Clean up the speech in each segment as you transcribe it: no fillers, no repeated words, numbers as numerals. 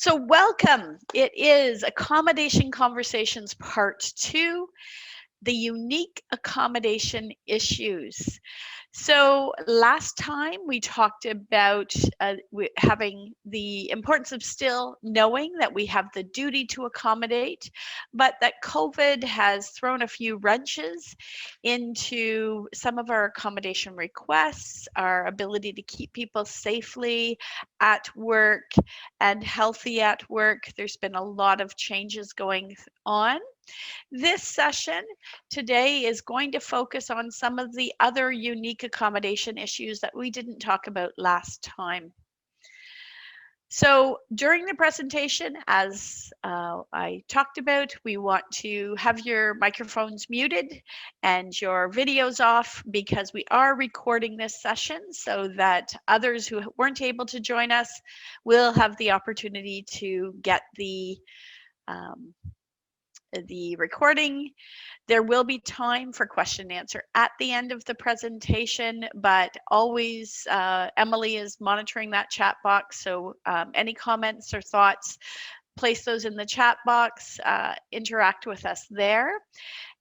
So welcome. It is Accommodation Conversations Part 2, the unique accommodation issues. So last time we talked about having the importance of still knowing that we have the duty to accommodate, but that COVID has thrown a few wrenches into some of our accommodation requests, our ability to keep people safely at work and healthy at work. There's been a lot of changes going on. This session today is going to focus on some of the other unique accommodation issues that we didn't talk about last time. So during the presentation, as I talked about, we want to have your microphones muted and your videos off because we are recording this session so that others who weren't able to join us will have the opportunity to get the recording. There will be time for question and answer at the end of the presentation, but always Emily is monitoring that chat box. So any comments or thoughts, place those in the chat box, interact with us there.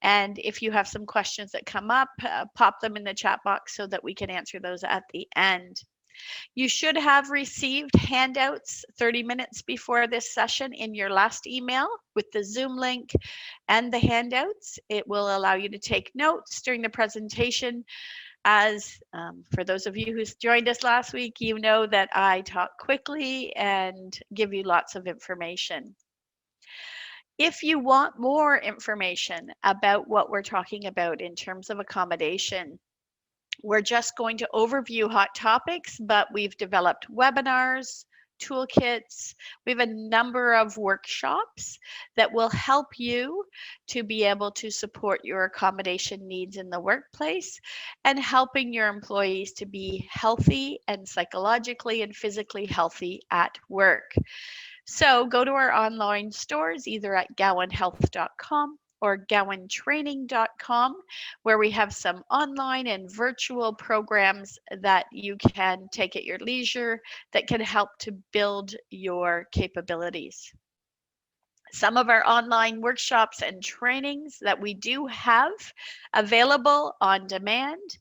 And if you have some questions that come up, pop them in the chat box so that we can answer those at the end. You should have received handouts 30 minutes before this session in your last email with the Zoom link and the handouts. It will allow you to take notes during the presentation. As for those of you who joined us last week, you know that I talk quickly and give you lots of information. If you want more information about what we're talking about in terms of accommodation, we're just going to overview hot topics, but we've developed webinars, toolkits. We have a number of workshops that will help you to be able to support your accommodation needs in the workplace and helping your employees to be healthy and psychologically and physically healthy at work. So go to our online stores, either at gowanhealth.com or gowantraining.com, where we have some online and virtual programs that you can take at your leisure that can help to build your capabilities. Some of our online workshops and trainings that we do have available on demand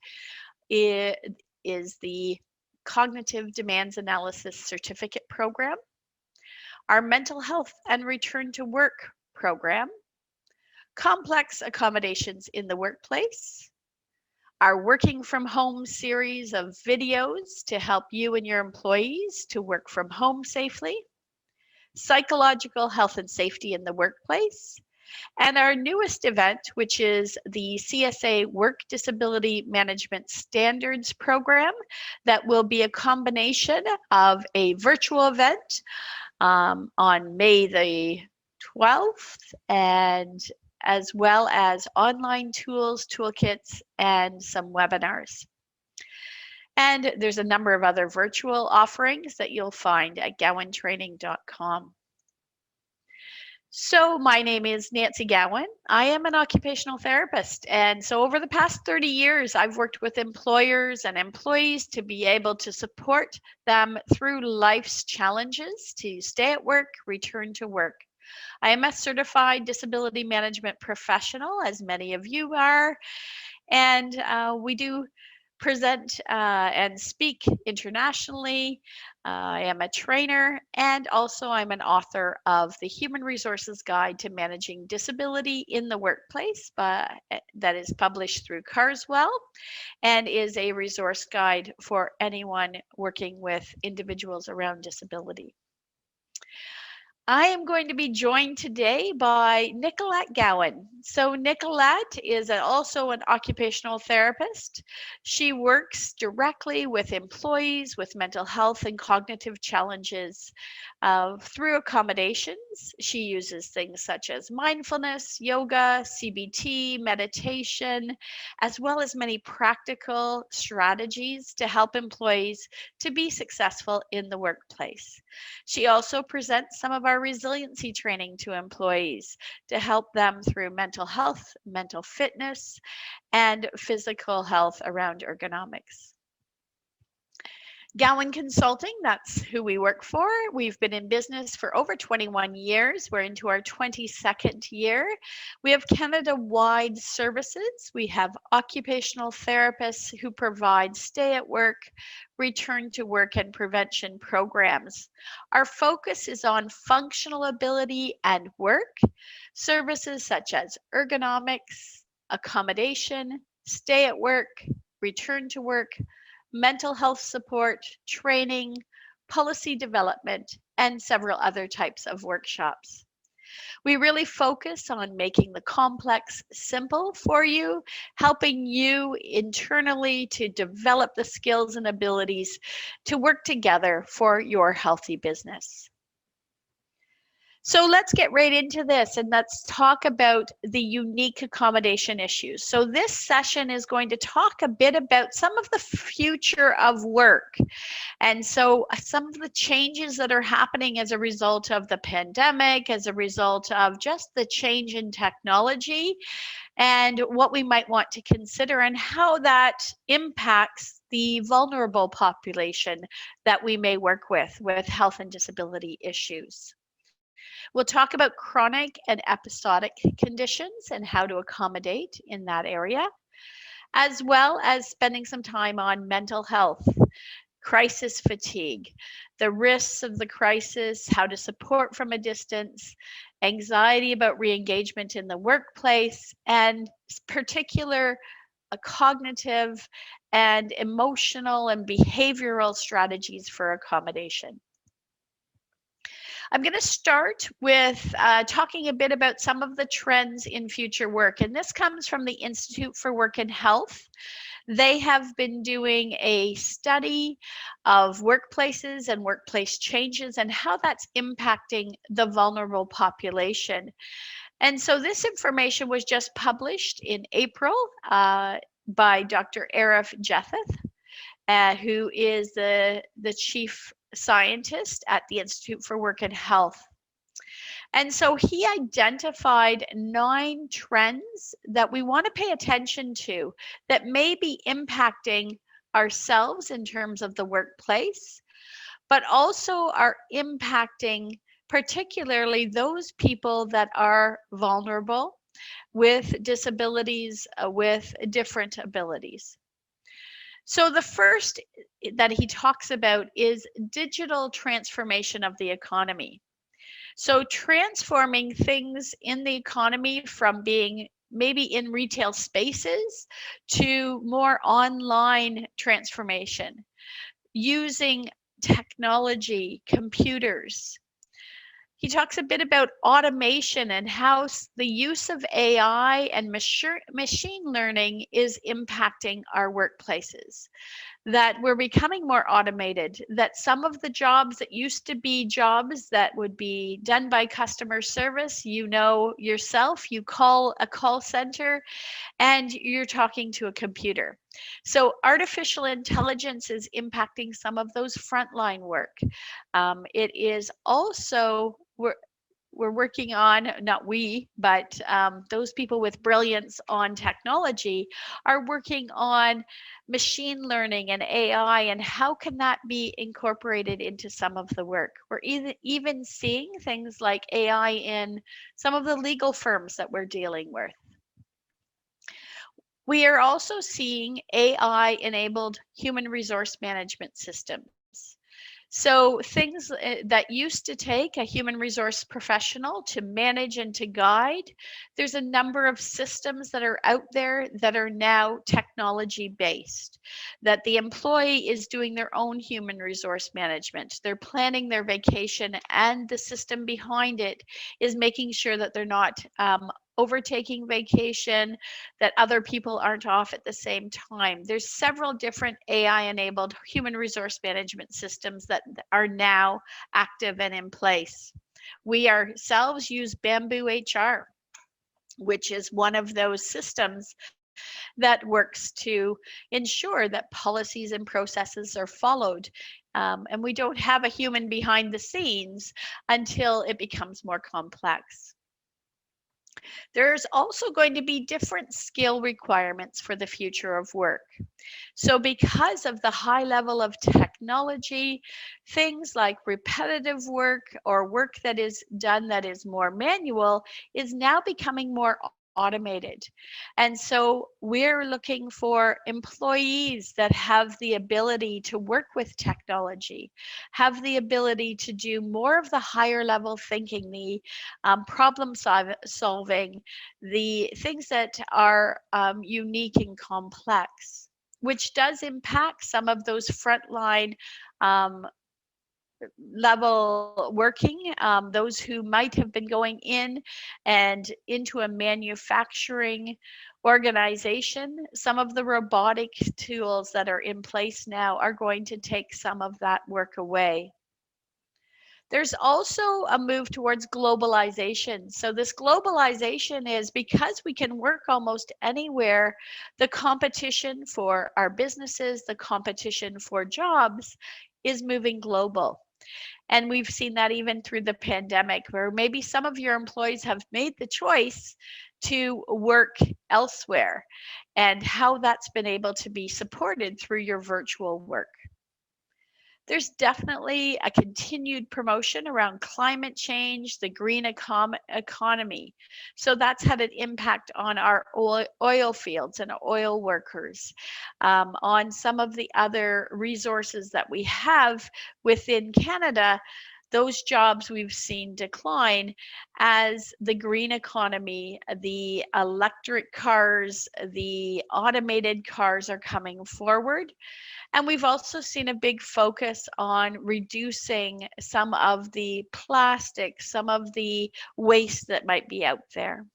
is the Cognitive Demands Analysis Certificate Program, our Mental Health and Return to Work program, Complex Accommodations in the Workplace, our Working from Home series of videos to help you and your employees to work from home safely, Psychological Health and Safety in the Workplace, and our newest event, which is the CSA Work Disability Management Standards program, that will be a combination of a virtual event on May the 12th and as well as online tools, toolkits, and some webinars. And there's a number of other virtual offerings that you'll find at gowantraining.com. So my name is Nancy Gowan. I am an occupational therapist. And so over the past 30 years, I've worked with employers and employees to be able to support them through life's challenges to stay at work, return to work. I am a certified disability management professional, as many of you are, and we do present and speak internationally. I am a trainer, and also I'm an author of the Human Resources Guide to Managing Disability in the Workplace, that is published through Carswell and is a resource guide for anyone working with individuals around disability. I am going to be joined today by Nicolette Gowan. So Nicolette is also an occupational therapist. She works directly with employees with mental health and cognitive challenges through accommodations. She uses things such as mindfulness, yoga, CBT, meditation, as well as many practical strategies to help employees to be successful in the workplace. She also presents some of our resiliency training to employees to help them through mental health, mental fitness, and physical health around ergonomics. Gowan Consulting, that's who we work for. We've been in business for over 21 years. We're into our 22nd year. We have Canada-wide services. We have occupational therapists who provide stay at work, return to work, and prevention programs. Our focus is on functional ability and work, services such as ergonomics, accommodation, stay at work, return to work, mental health support, training, policy development, and several other types of workshops. We really focus on making the complex simple for you, helping you internally to develop the skills and abilities to work together for your healthy business. So let's get right into this and let's talk about the unique accommodation issues. So this session is going to talk a bit about some of the future of work. And so some of the changes that are happening as a result of the pandemic, as a result of just the change in technology, and what we might want to consider and how that impacts the vulnerable population that we may work with health and disability issues. We'll talk about chronic and episodic conditions and how to accommodate in that area, as well as spending some time on mental health, crisis fatigue, the risks of the crisis, how to support from a distance, anxiety about re-engagement in the workplace, and particular cognitive and emotional and behavioral strategies for accommodation. I'm going to start with talking a bit about some of the trends in future work, and this comes from the Institute for Work and Health. They have been doing a study of workplaces and workplace changes and how that's impacting the vulnerable population. And so this information was just published in April by Dr. Arif Jetheth, who is the chief scientist at the Institute for Work and Health. And so he identified 9 trends that we want to pay attention to that may be impacting ourselves in terms of the workplace, but also are impacting particularly those people that are vulnerable with disabilities, with different abilities. So the first that he talks about is digital transformation of the economy. So transforming things in the economy from being maybe in retail spaces to more online transformation, using technology, computers. He talks a bit about automation and how the use of AI and machine learning is impacting our workplaces, that we're becoming more automated, that some of the jobs that used to be jobs that would be done by customer service, you know yourself, you call a call center and you're talking to a computer. So artificial intelligence is impacting some of those frontline work. It is also, we're working on, not we, but those people with brilliance on technology are working on machine learning and AI and how can that be incorporated into some of the work. We're even seeing things like AI in some of the legal firms that we're dealing with. We are also seeing AI-enabled human resource management systems. So things that used to take a human resource professional to manage and to guide, there's a number of systems that are out there that are now technology-based, that the employee is doing their own human resource management. They're planning their vacation and the system behind it is making sure that they're not overtaking vacation, that other people aren't off at the same time. There's several different AI-enabled human resource management systems that are now active and in place. We ourselves use Bamboo HR, which is one of those systems that works to ensure that policies and processes are followed. And we don't have a human behind the scenes until it becomes more complex. There's also going to be different skill requirements for the future of work. So, because of the high level of technology, things like repetitive work or work that is done that is more manual is now becoming more automated. And so, we're looking for employees that have the ability to work with technology, have the ability to do more of the higher level thinking, the problem solving, the things that are unique and complex, which does impact some of those frontline um, level working, those who might have been going in and into a manufacturing organization. Some of the robotic tools that are in place now are going to take some of that work away. There's also a move towards globalization. So, this globalization is because we can work almost anywhere, the competition for our businesses, the competition for jobs is moving global. And we've seen that even through the pandemic, where maybe some of your employees have made the choice to work elsewhere, and how that's been able to be supported through your virtual work. There's definitely a continued promotion around climate change, the green economy. So that's had an impact on our oil fields and oil workers, on some of the other resources that we have within Canada. Those jobs we've seen decline as the green economy, the electric cars, the automated cars are coming forward. And we've also seen a big focus on reducing some of the plastic, some of the waste that might be out there.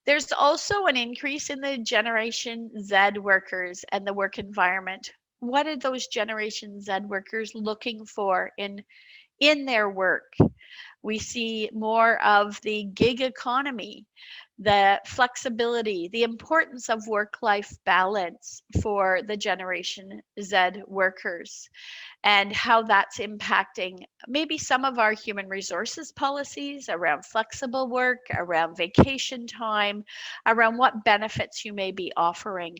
There's also an increase in the Generation Z workers and the work environment. What are those Generation Z workers looking for in their work? We see more of the gig economy, the flexibility, the importance of work life balance for the Generation Z workers, and how that's impacting maybe some of our human resources policies around flexible work, around vacation time, around what benefits you may be offering.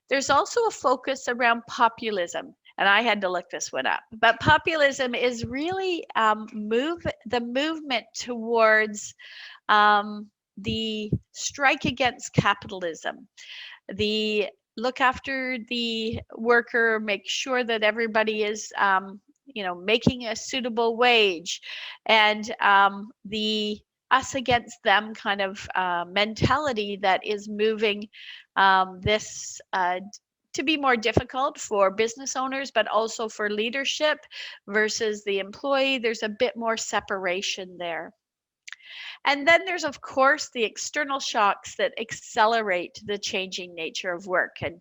There's also a focus around populism, and I had to look this one up. But populism is really the movement towards the strike against capitalism, the look after the worker, make sure that everybody is, making a suitable wage, and the us against them kind of mentality that is moving this to be more difficult for business owners, but also for leadership versus the employee. There's a bit more separation there. And then there's, of course, the external shocks that accelerate the changing nature of work. And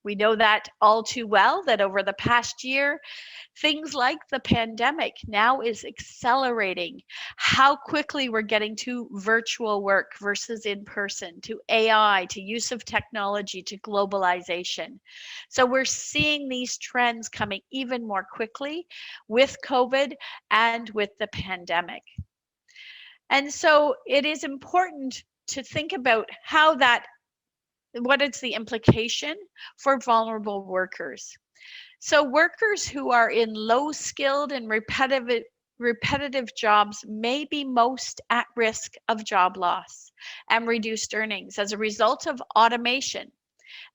we know that all too well, that over the past year, things like the pandemic now is accelerating how quickly we're getting to virtual work versus in person, to AI, to use of technology, to globalization. So we're seeing these trends coming even more quickly with COVID and with the pandemic. And so it is important to think about what is the implication for vulnerable workers. So workers who are in low skilled and repetitive jobs may be most at risk of job loss and reduced earnings as a result of automation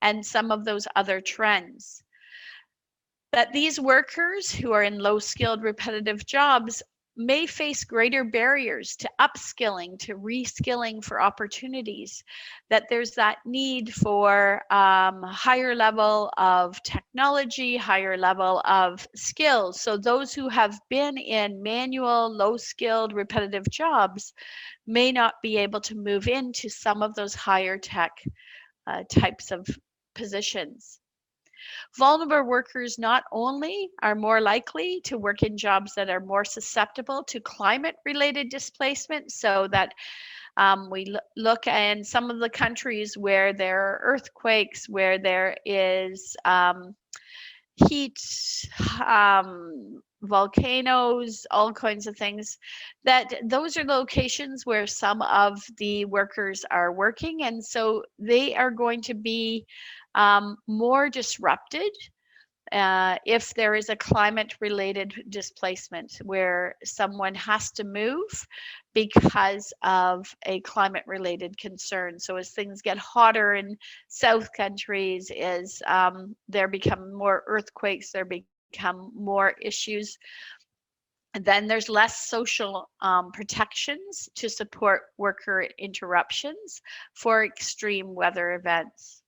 and some of those other trends. That these workers who are in low skilled repetitive jobs may face greater barriers to upskilling, to reskilling for opportunities, that there's that need for higher level of technology, higher level of skills. So those who have been in manual, low skilled, repetitive jobs may not be able to move into some of those higher tech types of positions. Vulnerable workers not only are more likely to work in jobs that are more susceptible to climate related displacement, so that we look in some of the countries where there are earthquakes, where there is heat, volcanoes, all kinds of things, that those are locations where some of the workers are working. And so they are going to be more disrupted if there is a climate related displacement where someone has to move because of a climate related concern. So as things get hotter in south countries, as there become more earthquakes, there become more issues, and then there's less social protections to support worker interruptions for extreme weather events.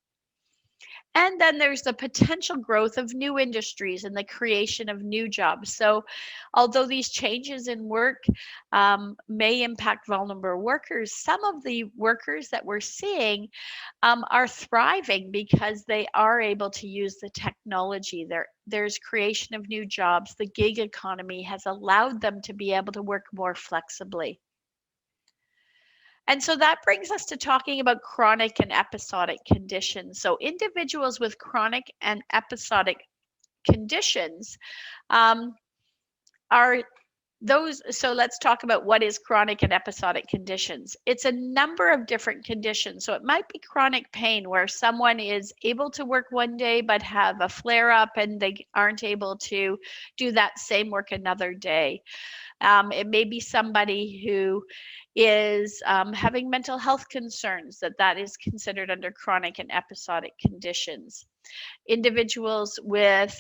And then there's the potential growth of new industries and the creation of new jobs. So, although these changes in work may impact vulnerable workers, some of the workers that we're seeing are thriving because they are able to use the technology. There's creation of new jobs. The gig economy has allowed them to be able to work more flexibly. And so that brings us to talking about chronic and episodic conditions. So, individuals with chronic and episodic conditions um, are those. So, let's talk about what is chronic and episodic conditions. It's a number of different conditions. So, it might be chronic pain where someone is able to work one day but have a flare up and they aren't able to do that same work another day. It may be somebody who is having mental health concerns, that is considered under chronic and episodic conditions. Individuals with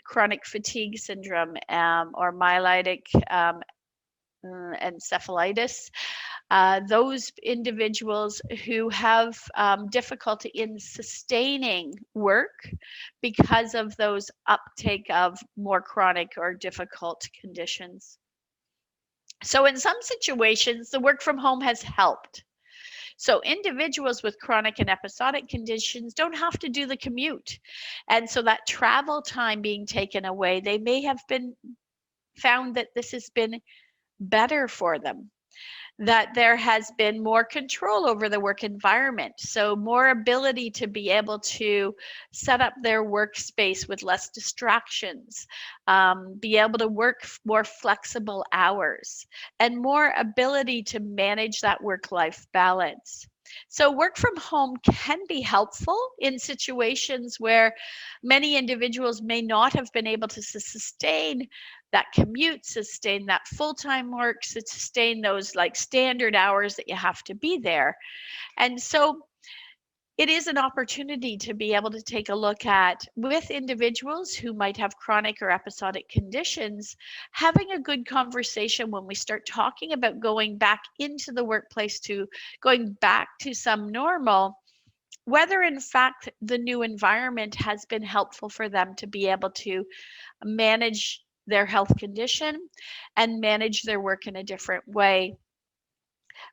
chronic fatigue syndrome or myelitic encephalitis, those individuals who have difficulty in sustaining work because of those uptake of more chronic or difficult conditions. So in some situations, the work from home has helped. So individuals with chronic and episodic conditions don't have to do the commute. And so that travel time being taken away, they may have been found that this has been better for them, that there has been more control over the work environment. So, more ability to be able to set up their workspace with less distractions, be able to work more flexible hours, and more ability to manage that work life balance. So, work from home can be helpful in situations where many individuals may not have been able to sustain that commute, sustain that full-time work, sustain those like standard hours that you have to be there. And so it is an opportunity to be able to take a look at, with individuals who might have chronic or episodic conditions, having a good conversation when we start talking about going back into the workplace, to going back to some normal, whether in fact the new environment has been helpful for them to be able to manage their health condition and manage their work in a different way.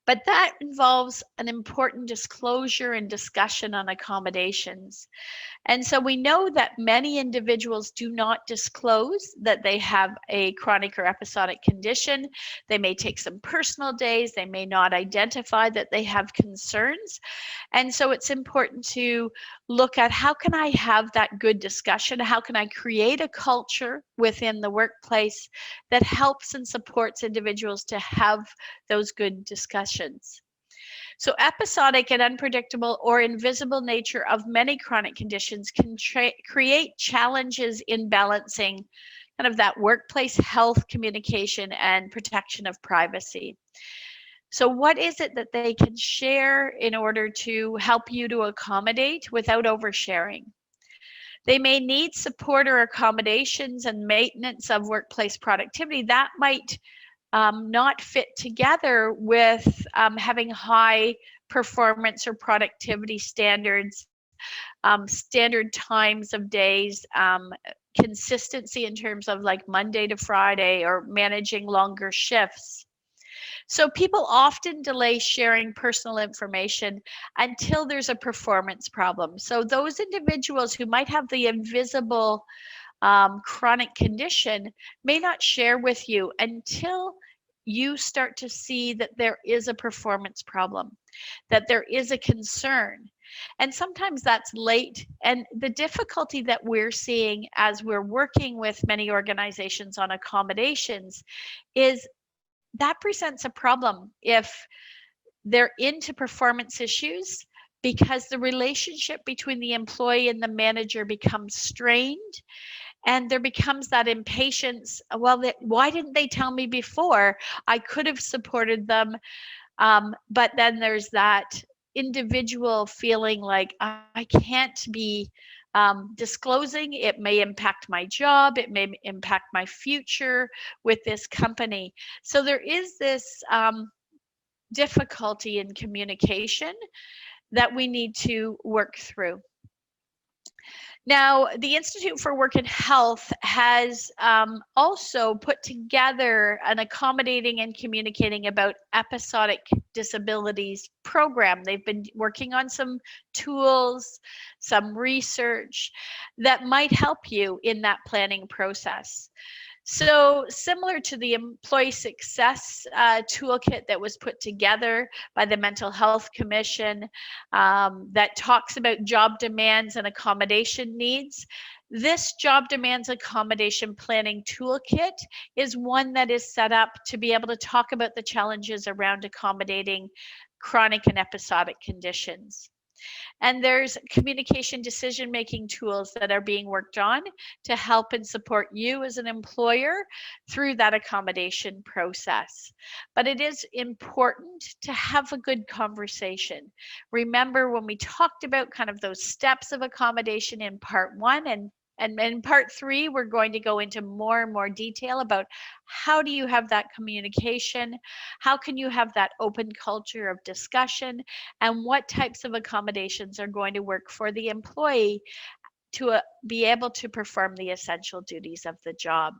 But that involves an important disclosure and discussion on accommodations. And so we know that many individuals do not disclose that they have a chronic or episodic condition. They may take some personal days. They may not identify that they have concerns. And so it's important to look at, how can I have that good discussion? How can I create a culture within the workplace that helps and supports individuals to have those good discussions? So, episodic and unpredictable or invisible nature of many chronic conditions can create challenges in balancing kind of that workplace health, communication, and protection of privacy. So, what is it that they can share in order to help you to accommodate without oversharing? They may need support or accommodations and maintenance of workplace productivity that might not fit together with having high performance or productivity standards, standard times of days, consistency in terms of like Monday to Friday, or managing longer shifts. So people often delay sharing personal information until there's a performance problem. So those individuals who might have the invisible chronic condition may not share with you until you start to see that there is a performance problem, that there is a concern. And sometimes that's late. And the difficulty that we're seeing as we're working with many organizations on accommodations is that presents a problem if they're into performance issues, because the relationship between the employee and the manager becomes strained, and there becomes that impatience. Well, why didn't they tell me before? I could have supported them. But then there's that individual feeling like I can't be disclosing. It may impact my job. It may impact my future with this company. So there is this difficulty in communication that we need to work through. Now, the Institute for Work and Health has also put together an Accommodating and Communicating about Episodic Disabilities program. They've been working on some tools, some research that might help you in that planning process. So similar to the employee success toolkit that was put together by the Mental Health Commission that talks about job demands and accommodation needs, this job demands accommodation planning toolkit is one that is set up to be able to talk about the challenges around accommodating chronic and episodic conditions. And there's communication decision-making tools that are being worked on to help and support you as an employer through that accommodation process. But it is important to have a good conversation. Remember when we talked about kind of those steps of accommodation in part 1, and in part 3, we're going to go into more and more detail about how do you have that communication, how can you have that open culture of discussion, and what types of accommodations are going to work for the employee to be able to perform the essential duties of the job.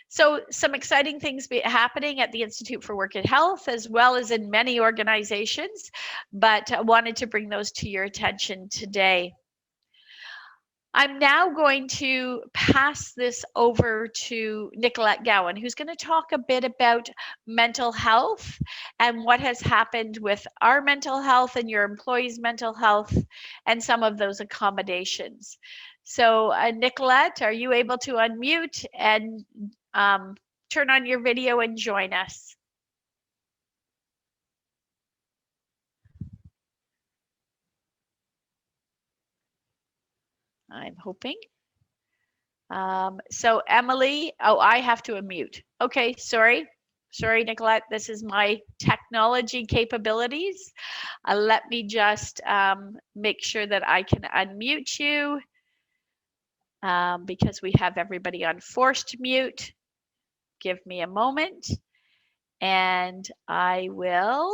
So some exciting things happening at the Institute for Work and Health, as well as in many organizations, but I wanted to bring those to your attention today. I'm now going to pass this over to Nicolette Gowan, who's going to talk a bit about mental health and what has happened with our mental health and your employees' mental health and some of those accommodations. So Nicolette, are you able to unmute and turn on your video and join us? I'm hoping. So Emily, oh, I have to unmute. Okay, sorry, Nicolette, this is my technology capabilities. Let me just make sure that I can unmute you because we have everybody on forced mute. Give me a moment and I will.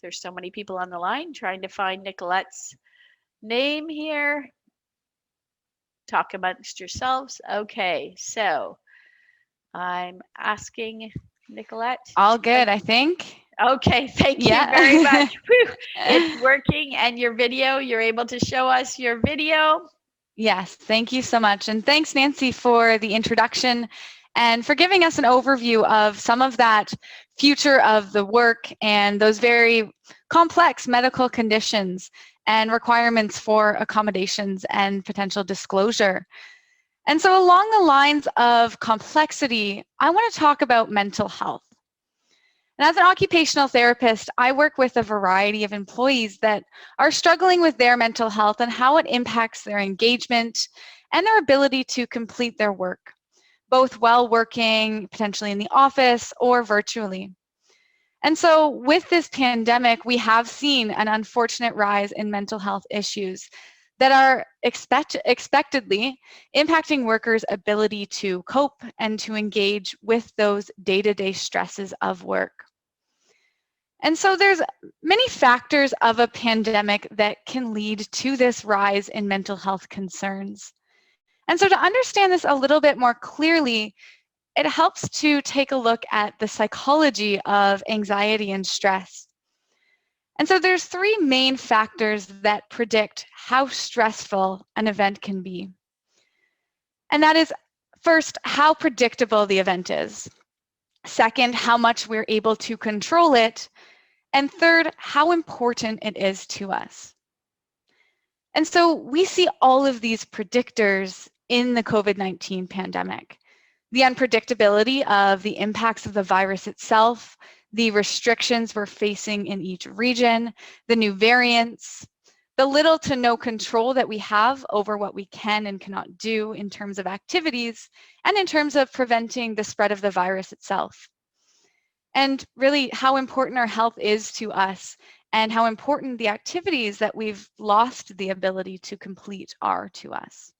There's so many people on the line trying to find Nicolette's name here. Talk amongst yourselves. Okay, so I'm asking Nicolette. All good, I think. Okay, thank you very much. Whew. It's working, and your video, you're able to show us your video. Yes, thank you so much. And thanks, Nancy, for the introduction and for giving us an overview of some of that future of the work and those very complex medical conditions and requirements for accommodations and potential disclosure. And so along the lines of complexity, I want to talk about mental health. And as an occupational therapist, I work with a variety of employees that are struggling with their mental health and how it impacts their engagement and their ability to complete their work, both while working potentially in the office or virtually. And so with this pandemic, we have seen an unfortunate rise in mental health issues that are expectedly impacting workers' ability to cope and to engage with those day-to-day stresses of work. And so there's many factors of a pandemic that can lead to this rise in mental health concerns. And so to understand this a little bit more clearly, it helps to take a look at the psychology of anxiety and stress. And so there's 3 main factors that predict how stressful an event can be. And that is, first, how predictable the event is. Second, how much we're able to control it. And third, how important it is to us. And so we see all of these predictors in the COVID-19 pandemic. The unpredictability of the impacts of the virus itself, the restrictions we're facing in each region, the new variants, the little to no control that we have over what we can and cannot do in terms of activities and in terms of preventing the spread of the virus itself. And really how important our health is to us and how important the activities that we've lost the ability to complete are to us.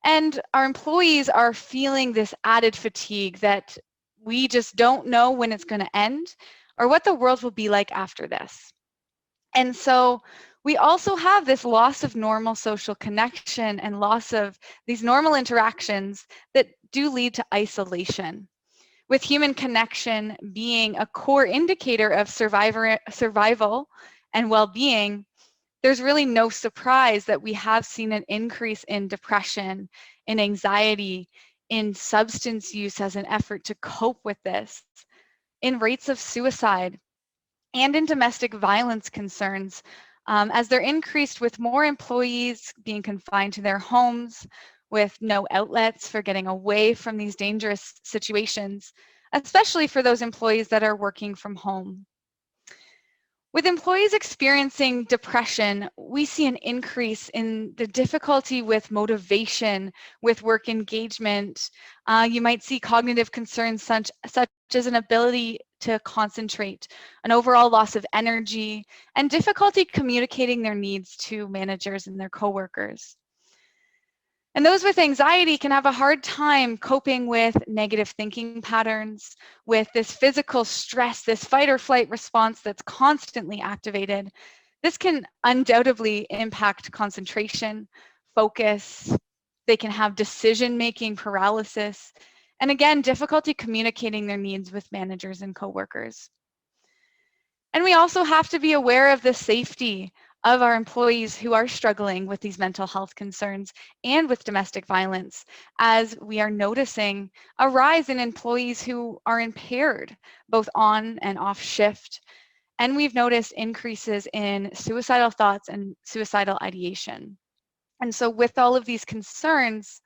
And our employees are feeling this added fatigue that we just don't know when it's going to end or what the world will be like after this. And so we also have this loss of normal social connection and loss of these normal interactions that do lead to isolation, with human connection being a core indicator of survival and well-being. There's really no surprise that we have seen an increase in depression, in anxiety, in substance use as an effort to cope with this, in rates of suicide, and in domestic violence concerns, as they're increased with more employees being confined to their homes, with no outlets for getting away from these dangerous situations, especially for those employees that are working from home. With employees experiencing depression, we see an increase in the difficulty with motivation, with work engagement. You might see cognitive concerns such as an ability to concentrate, an overall loss of energy, and difficulty communicating their needs to managers and their coworkers. And those with anxiety can have a hard time coping with negative thinking patterns, with this physical stress, this fight or flight response that's constantly activated. This can undoubtedly impact concentration, focus. They can have decision-making paralysis, and again, difficulty communicating their needs with managers and coworkers. And we also have to be aware of the safety of our employees who are struggling with these mental health concerns and with domestic violence, as we are noticing a rise in employees who are impaired both on and off shift. And we've noticed increases in suicidal thoughts and suicidal ideation. And so with all of these concerns,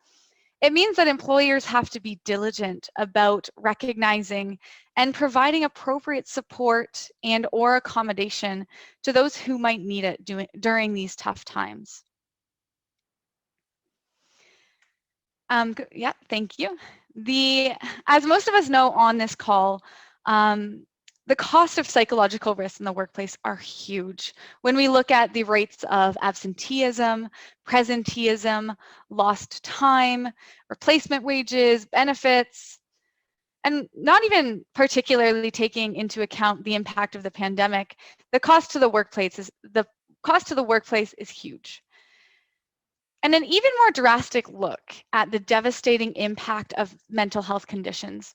it means that employers have to be diligent about recognizing and providing appropriate support and or accommodation to those who might need it during these tough times. Yeah, thank you. As most of us know on this call, the cost of psychological risks in the workplace are huge. When we look at the rates of absenteeism, presenteeism, lost time, replacement wages, benefits, and not even particularly taking into account the impact of the pandemic, the cost to the workplace is huge. And an even more drastic look at the devastating impact of mental health conditions.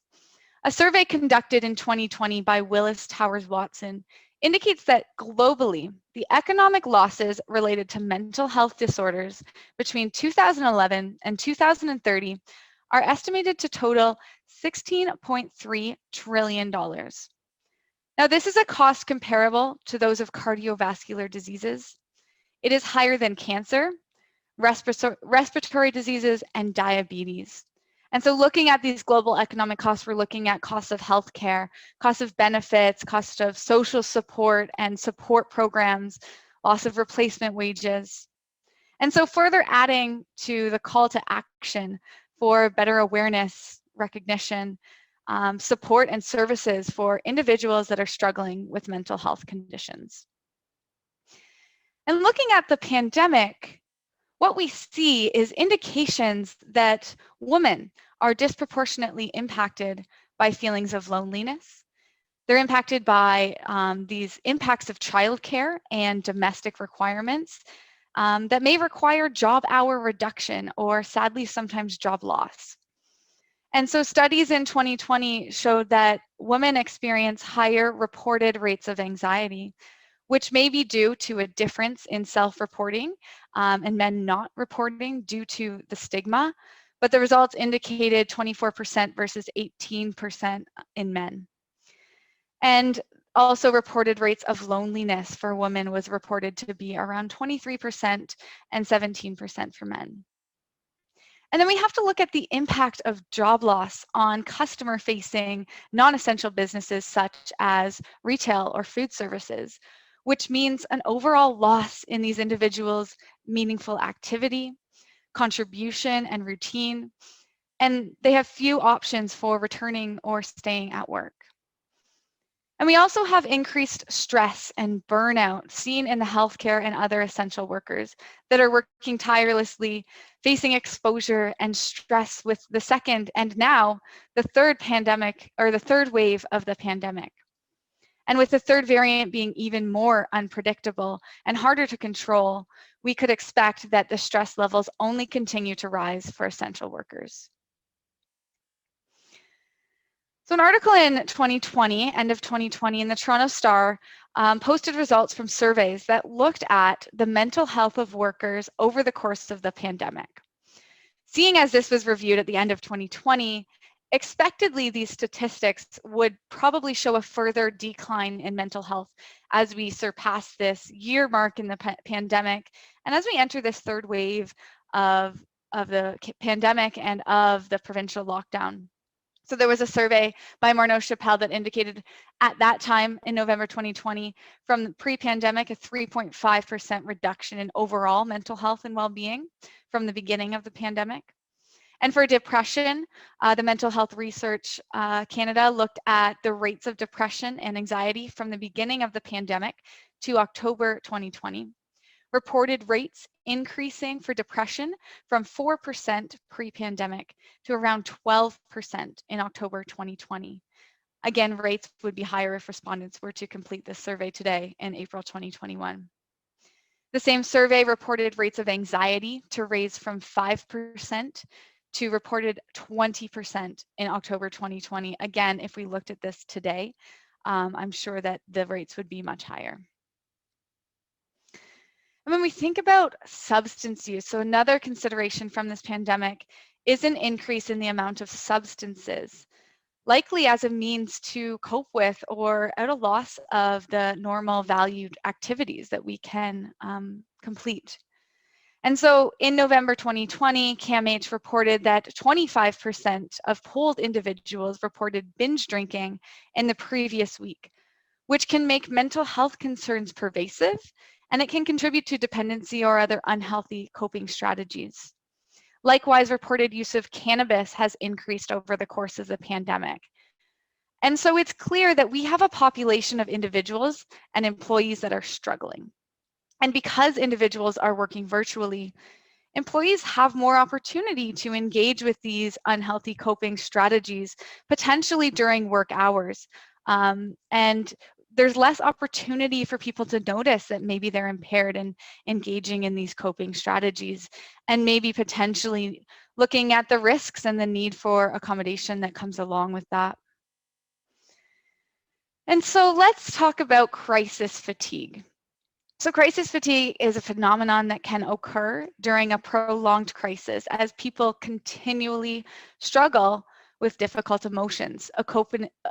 A survey conducted in 2020 by Willis Towers Watson indicates that globally, the economic losses related to mental health disorders between 2011 and 2030 are estimated to total $16.3 trillion. Now, this is a cost comparable to those of cardiovascular diseases. It is higher than cancer, respiratory diseases, and diabetes. And so looking at these global economic costs, we're looking at costs of healthcare, costs of benefits, cost of social support and support programs, loss of replacement wages. And so further adding to the call to action for better awareness, recognition, support and services for individuals that are struggling with mental health conditions. And looking at the pandemic, what we see is indications that women are disproportionately impacted by feelings of loneliness. They're impacted by these impacts of childcare and domestic requirements that may require job hour reduction or sadly sometimes job loss. And so studies in 2020 showed that women experience higher reported rates of anxiety, which may be due to a difference in self-reporting and men not reporting due to the stigma, but the results indicated 24% versus 18% in men. And also reported rates of loneliness for women was reported to be around 23% and 17% for men. And then we have to look at the impact of job loss on customer-facing non-essential businesses such as retail or food services, which means an overall loss in these individuals' meaningful activity, contribution, and routine, and they have few options for returning or staying at work. And we also have increased stress and burnout seen in the healthcare and other essential workers that are working tirelessly, facing exposure and stress with the second and now the third pandemic, or the third wave of the pandemic. And with the third variant being even more unpredictable and harder to control, we could expect that the stress levels only continue to rise for essential workers. So an article in 2020, end of 2020, in the Toronto Star posted results from surveys that looked at the mental health of workers over the course of the pandemic. Seeing as this was reviewed at the end of 2020, expectedly these statistics would probably show a further decline in mental health as we surpass this year mark in the pandemic and as we enter this third wave of the pandemic and of the provincial lockdown. So there was a survey by Marno Chappelle that indicated at that time in November 2020, from pre-pandemic, a 3.5% reduction in overall mental health and well-being from the beginning of the pandemic. And for depression, the Mental Health Research Canada looked at the rates of depression and anxiety from the beginning of the pandemic to October 2020. Reported rates increasing for depression from 4% pre-pandemic to around 12% in October 2020. Again, rates would be higher if respondents were to complete this survey today in April 2021. The same survey reported rates of anxiety to raise from 5% to reported 20% in October 2020. Again, if we looked at this today, I'm sure that the rates would be much higher. And when we think about substance use, so another consideration from this pandemic is an increase in the amount of substances, likely as a means to cope with or out of loss of the normal valued activities that we can complete. And so in November 2020, CAMH reported that 25% of polled individuals reported binge drinking in the previous week, which can make mental health concerns pervasive, and it can contribute to dependency or other unhealthy coping strategies. Likewise, reported use of cannabis has increased over the course of the pandemic. And so it's clear that we have a population of individuals and employees that are struggling. And because individuals are working virtually, employees have more opportunity to engage with these unhealthy coping strategies, potentially during work hours. And there's less opportunity for people to notice that maybe they're impaired in engaging in these coping strategies, and maybe potentially looking at the risks and the need for accommodation that comes along with that. And so let's talk about crisis fatigue. So crisis fatigue is a phenomenon that can occur during a prolonged crisis as people continually struggle with difficult emotions,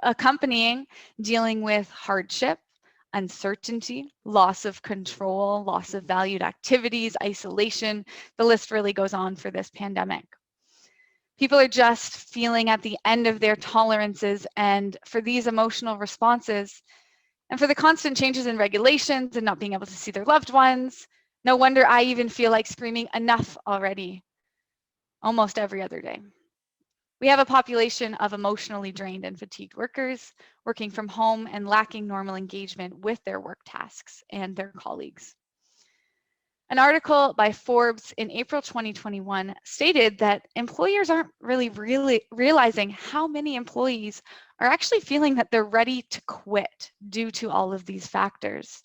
accompanying dealing with hardship, uncertainty, loss of control, loss of valued activities, isolation. The list really goes on for this pandemic. People are just feeling at the end of their tolerances, and for these emotional responses, and for the constant changes in regulations and not being able to see their loved ones, no wonder I even feel like screaming enough already, almost every other day. We have a population of emotionally drained and fatigued workers working from home and lacking normal engagement with their work tasks and their colleagues. An article by Forbes in April 2021 stated that employers aren't really realizing how many employees are actually feeling that they're ready to quit due to all of these factors.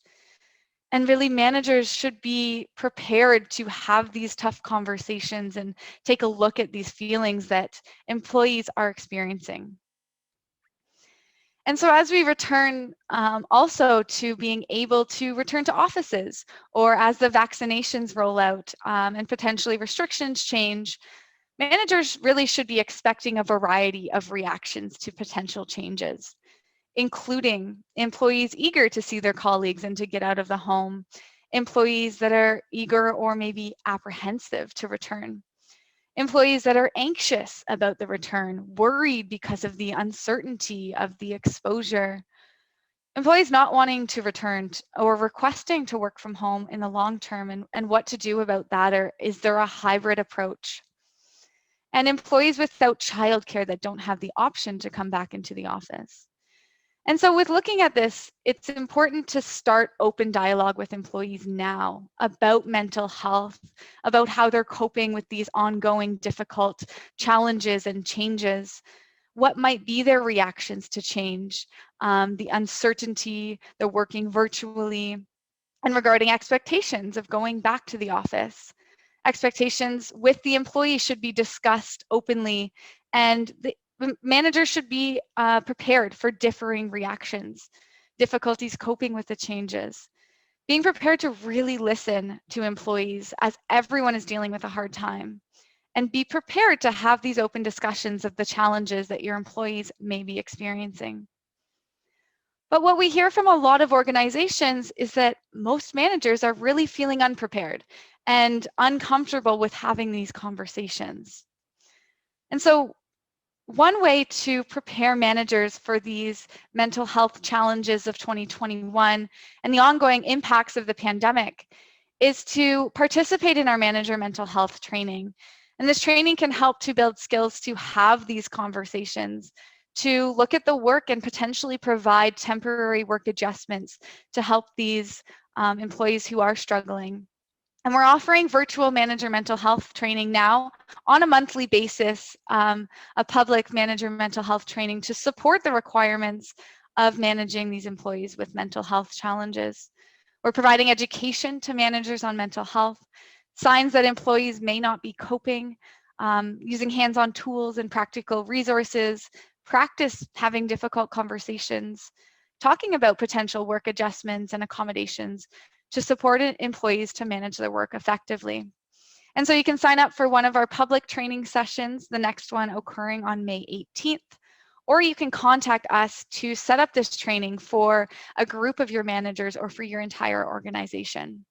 And really, managers should be prepared to have these tough conversations and take a look at these feelings that employees are experiencing. And so as we return also to being able to return to offices, or as the vaccinations roll out and potentially restrictions change, managers really should be expecting a variety of reactions to potential changes. including employees eager to see their colleagues and to get out of the home, employees that are eager or maybe apprehensive to return, employees that are anxious about the return, worried because of the uncertainty of the exposure, employees not wanting to return or requesting to work from home in the long term, and what to do about that, or is there a hybrid approach? And employees without childcare that don't have the option to come back into the office. And so with looking at this, it's important to start open dialogue with employees now about mental health, about how they're coping with these ongoing difficult challenges and changes. What might be their reactions to change, the uncertainty, the working virtually, and regarding expectations of going back to the office. Expectations with the employee should be discussed openly, and the managers should be prepared for differing reactions, difficulties coping with the changes. Being prepared to really listen to employees as everyone is dealing with a hard time, and be prepared to have these open discussions of the challenges that your employees may be experiencing. But what we hear from a lot of organizations is that most managers are really feeling unprepared and uncomfortable with having these conversations. And so one way to prepare managers for these mental health challenges of 2021 and the ongoing impacts of the pandemic is to participate in our manager mental health training. And this training can help to build skills to have these conversations, to look at the work and potentially provide temporary work adjustments to help these employees who are struggling. And we're offering virtual manager mental health training now on a monthly basis, a public manager mental health training to support the requirements of managing these employees with mental health challenges. We're providing education to managers on mental health, signs that employees may not be coping, using hands-on tools and practical resources, practice having difficult conversations, talking about potential work adjustments and accommodations to support employees to manage their work effectively. And so you can sign up for one of our public training sessions, the next one occurring on May 18th, or you can contact us to set up this training for a group of your managers or for your entire organization.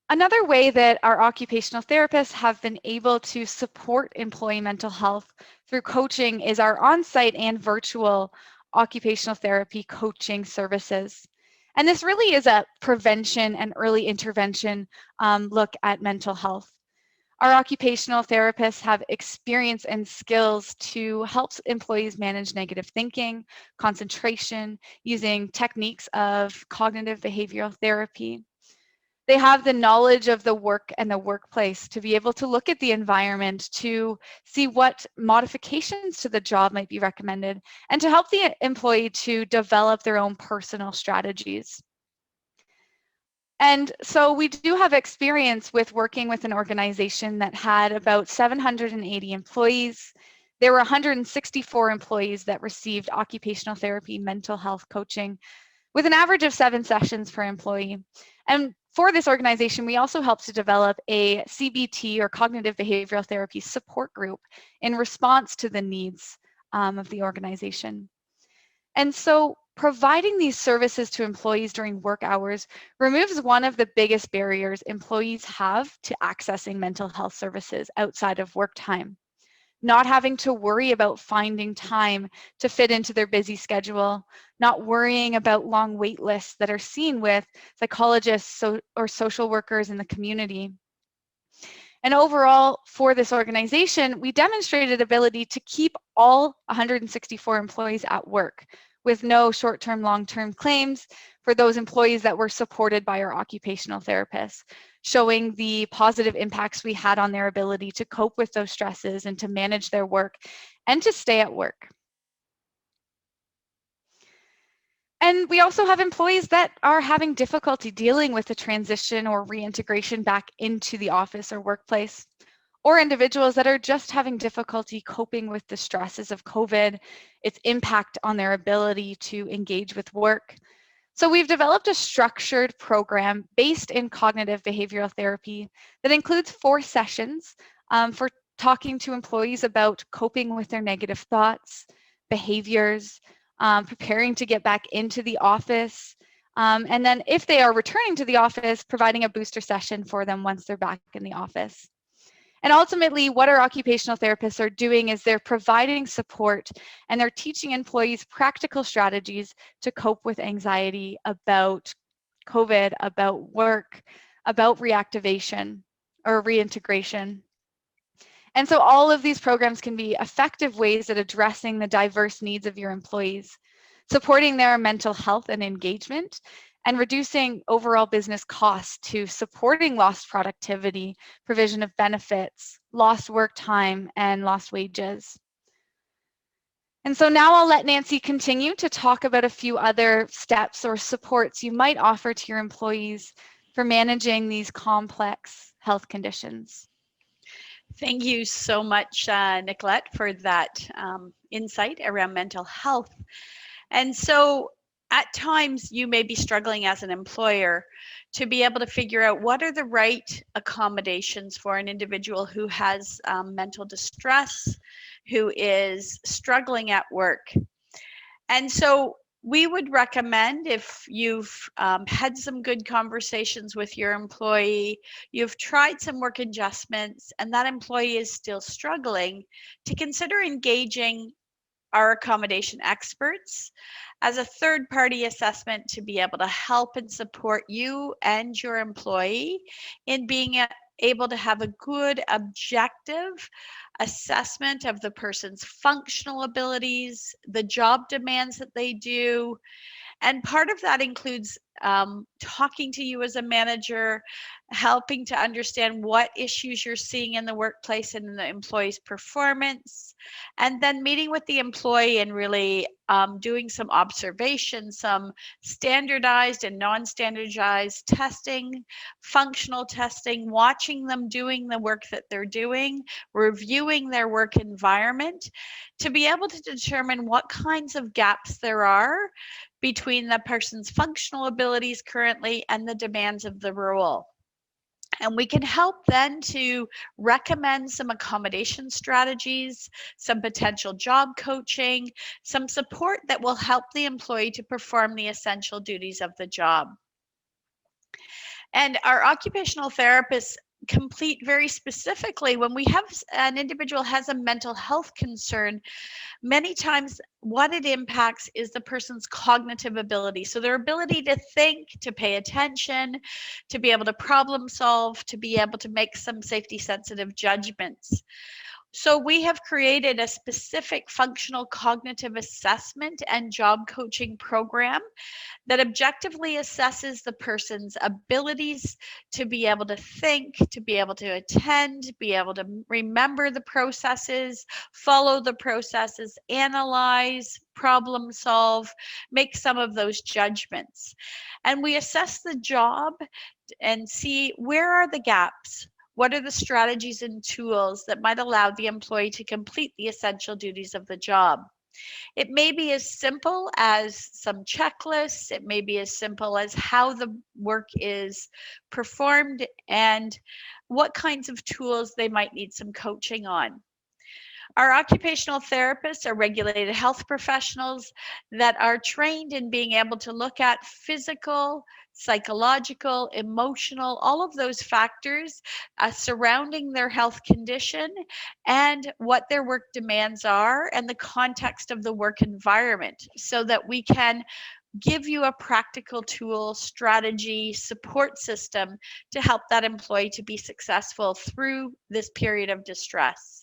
Another way that our occupational therapists have been able to support employee mental health through coaching is our on-site and virtual occupational therapy coaching services. And this really is a prevention and early intervention look at mental health. Our occupational therapists have experience and skills to help employees manage negative thinking, concentration, using techniques of cognitive behavioral therapy. They have the knowledge of the work and the workplace to be able to look at the environment, to see what modifications to the job might be recommended, and to help the employee to develop their own personal strategies. And so we do have experience with working with an organization that had about 780 employees. There were 164 employees that received occupational therapy mental health coaching with an average of 7 sessions per employee. And for this organization, we also helped to develop a CBT or cognitive behavioral therapy support group in response to the needs of the organization. And so providing these services to employees during work hours removes one of the biggest barriers employees have to accessing mental health services outside of work time. Not having to worry about finding time to fit into their busy schedule, not worrying about long wait lists that are seen with psychologists or social workers in the community. And overall, for this organization, we demonstrated ability to keep all 164 employees at work with no short-term, long-term claims for those employees that were supported by our occupational therapists, showing the positive impacts we had on their ability to cope with those stresses and to manage their work and to stay at work. And we also have employees that are having difficulty dealing with the transition or reintegration back into the office or workplace, or individuals that are just having difficulty coping with the stresses of COVID, its impact on their ability to engage with work. So we've developed a structured program based in cognitive behavioral therapy that includes 4 sessions for talking to employees about coping with their negative thoughts, behaviors, preparing to get back into the office, and then if they are returning to the office, providing a booster session for them once they're back in the office. And ultimately, what our occupational therapists are doing is they're providing support and they're teaching employees practical strategies to cope with anxiety about COVID, about work, about reactivation or reintegration. And so all of these programs can be effective ways at addressing the diverse needs of your employees, supporting their mental health and engagement, and reducing overall business costs to supporting lost productivity, provision of benefits, lost work time, and lost wages. And so now I'll let Nancy continue to talk about a few other steps or supports you might offer to your employees for managing these complex health conditions. Thank you so much, Nicolette, for that insight around mental health. And so at times you may be struggling as an employer to be able to figure out what are the right accommodations for an individual who has mental distress, who is struggling at work. And so we would recommend, if you've had some good conversations with your employee, you've tried some work adjustments, and that employee is still struggling, to consider engaging our accommodation experts as a third-party assessment to be able to help and support you and your employee in being able to have a good objective assessment of the person's functional abilities, the job demands that they do. And part of that includes talking to you as a manager, helping to understand what issues you're seeing in the workplace and in the employee's performance, and then meeting with the employee and really doing some observation, some standardized and non-standardized testing, functional testing, watching them doing the work that they're doing, reviewing their work environment to be able to determine what kinds of gaps there are between the person's functional abilities currently and the demands of the role. And we can help then to recommend some accommodation strategies, some potential job coaching, some support that will help the employee to perform the essential duties of the job. And our occupational therapists complete very specifically when we have an individual has a mental health concern. Many times what it impacts is the person's cognitive ability. So their ability to think, to pay attention, to be able to problem solve, to be able to make some safety sensitive judgments. So we have created a specific functional cognitive assessment and job coaching program that objectively assesses the person's abilities to be able to think, to be able to attend, be able to remember the processes, follow the processes, analyze, problem solve, make some of those judgments. And we assess the job and see where are the gaps. What are the strategies and tools that might allow the employee to complete the essential duties of the job? It may be as simple as some checklists. It may be as simple as how the work is performed and what kinds of tools they might need some coaching on. Our occupational therapists are regulated health professionals that are trained in being able to look at physical, psychological, emotional, all of those factors surrounding their health condition and what their work demands are and the context of the work environment so that we can give you a practical tool, strategy, support system to help that employee to be successful through this period of distress.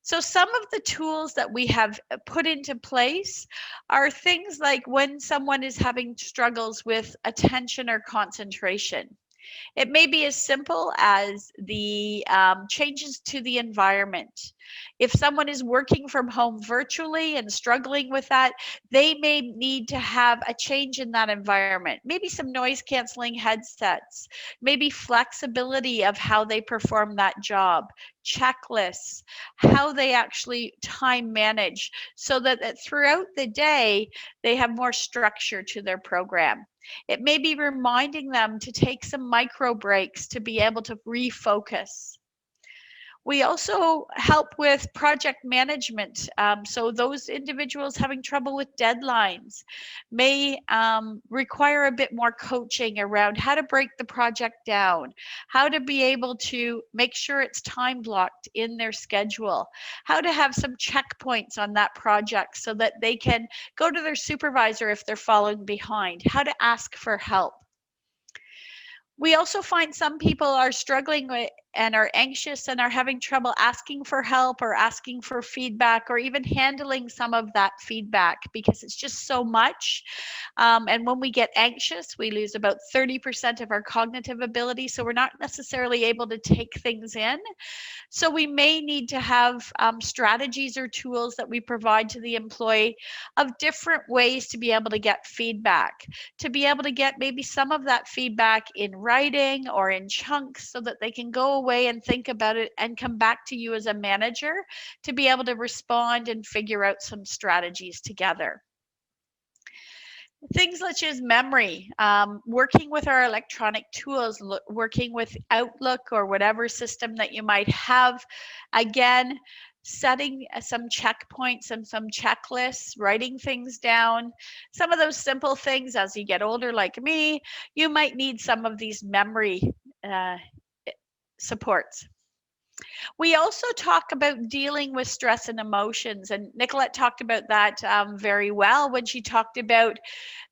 So some of the tools that we have put into place are things like when someone is having struggles with attention or concentration. It may be as simple as the changes to the environment. If someone is working from home virtually and struggling with that, they may need to have a change in that environment. Maybe some noise canceling headsets, maybe flexibility of how they perform that job, checklists, how they actually time manage so that throughout the day, they have more structure to their program. It may be reminding them to take some micro breaks to be able to refocus. We also help with project management. So those individuals having trouble with deadlines may require a bit more coaching around how to break the project down, how to be able to make sure it's time blocked in their schedule, how to have some checkpoints on that project so that they can go to their supervisor if they're falling behind, how to ask for help. We also find some people are struggling with and are anxious and are having trouble asking for help or asking for feedback or even handling some of that feedback because it's just so much. And when we get anxious, we lose about 30% of our cognitive ability. So we're not necessarily able to take things in. So we may need to have strategies or tools that we provide to the employee of different ways to be able to get feedback, to be able to get maybe some of that feedback in writing or in chunks so that they can go away and think about it and come back to you as a manager to be able to respond and figure out some strategies together. Things such as memory, working with our electronic tools, working with Outlook or whatever system that you might have. Again, setting some checkpoints and some checklists, writing things down. Some of those simple things as you get older like me, you might need some of these memory supports. We also talk about dealing with stress and emotions, and Nicolette talked about that very well when she talked about